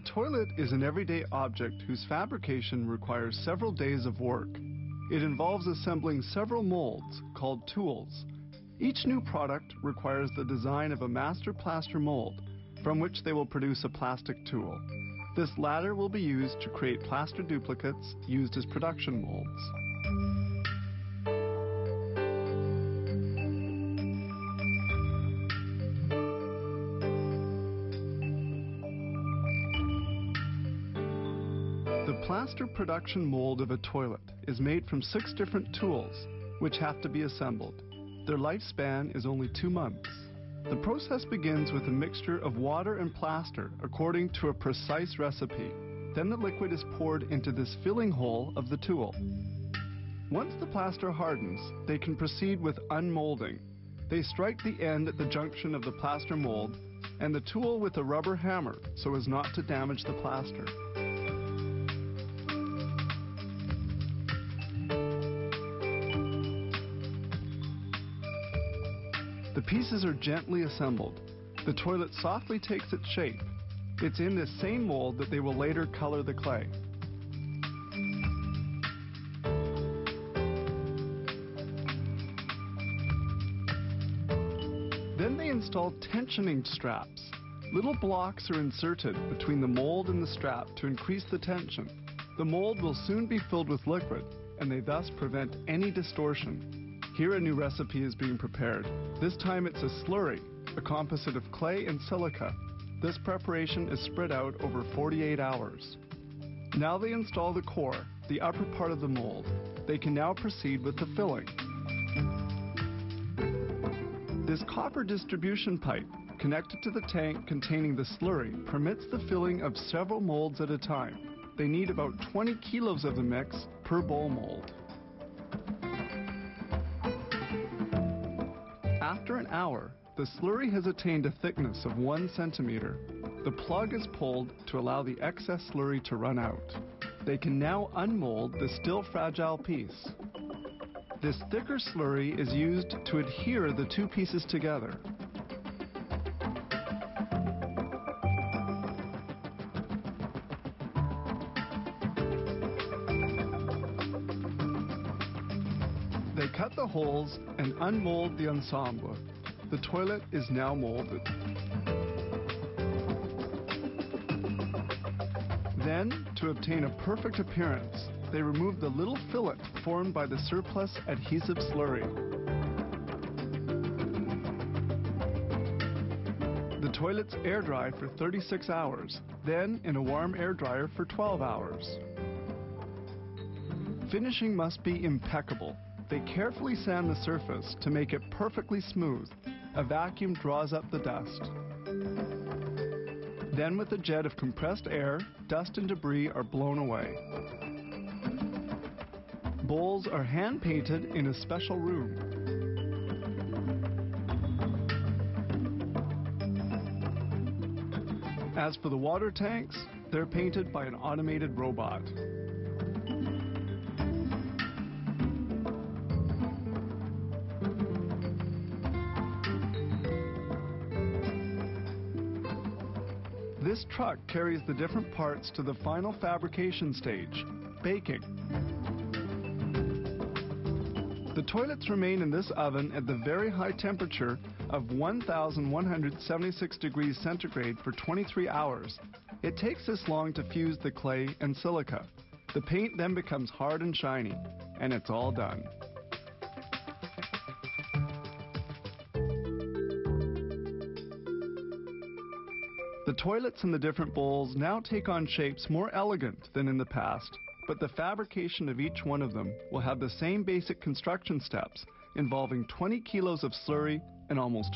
A toilet is an everyday object whose fabrication requires several days of work. It involves assembling several molds, called tools. Each new product requires the design of a master plaster mold, from which they will produce a plastic tool. This latter will be used to create plaster duplicates used as production molds. The plaster production mold of a toilet is made from 6 different tools, which have to be assembled. Their lifespan is only 2 months. The process begins with a mixture of water and plaster according to a precise recipe. Then the liquid is poured into this filling hole of the tool. Once the plaster hardens, they can proceed with unmolding. They strike the end at the junction of the plaster mold and the tool with a rubber hammer so as not to damage the plaster. The pieces are gently assembled. The toilet softly takes its shape. It's in this same mold that they will later color the clay. Then they install tensioning straps. Little blocks are inserted between the mold and the strap to increase the tension. The mold will soon be filled with liquid, and they thus prevent any distortion. Here a new recipe is being prepared. This time it's a slurry, a composite of clay and silica. This preparation is spread out over 48 hours. Now they install the core, the upper part of the mold. They can now proceed with the filling. This copper distribution pipe, connected to the tank containing the slurry, permits the filling of several molds at a time. They need about 20 kilos of the mix per bowl mold. After an hour, the slurry has attained a thickness of 1 centimeter. The plug is pulled to allow the excess slurry to run out. They can now unmold the still fragile piece. This thicker slurry is used to adhere the 2 pieces together. They cut the holes and unmold the ensemble. The toilet is now molded. Then, to obtain a perfect appearance, they remove the little fillet formed by the surplus adhesive slurry. The toilets air dry for 36 hours, then in a warm air dryer for 12 hours. Finishing must be impeccable. They carefully sand the surface to make it perfectly smooth. A vacuum draws up the dust. Then with a jet of compressed air, dust and debris are blown away. Bowls are hand-painted in a special room. As for the water tanks, they're painted by an automated robot. This truck carries the different parts to the final fabrication stage, baking. The toilets remain in this oven at the very high temperature of 1,176 degrees centigrade for 23 hours. It takes this long to fuse the clay and silica. The paint then becomes hard and shiny, and it's all done. The toilets in the different bowls now take on shapes more elegant than in the past, but the fabrication of each one of them will have the same basic construction steps, involving 20 kilos of slurry and almost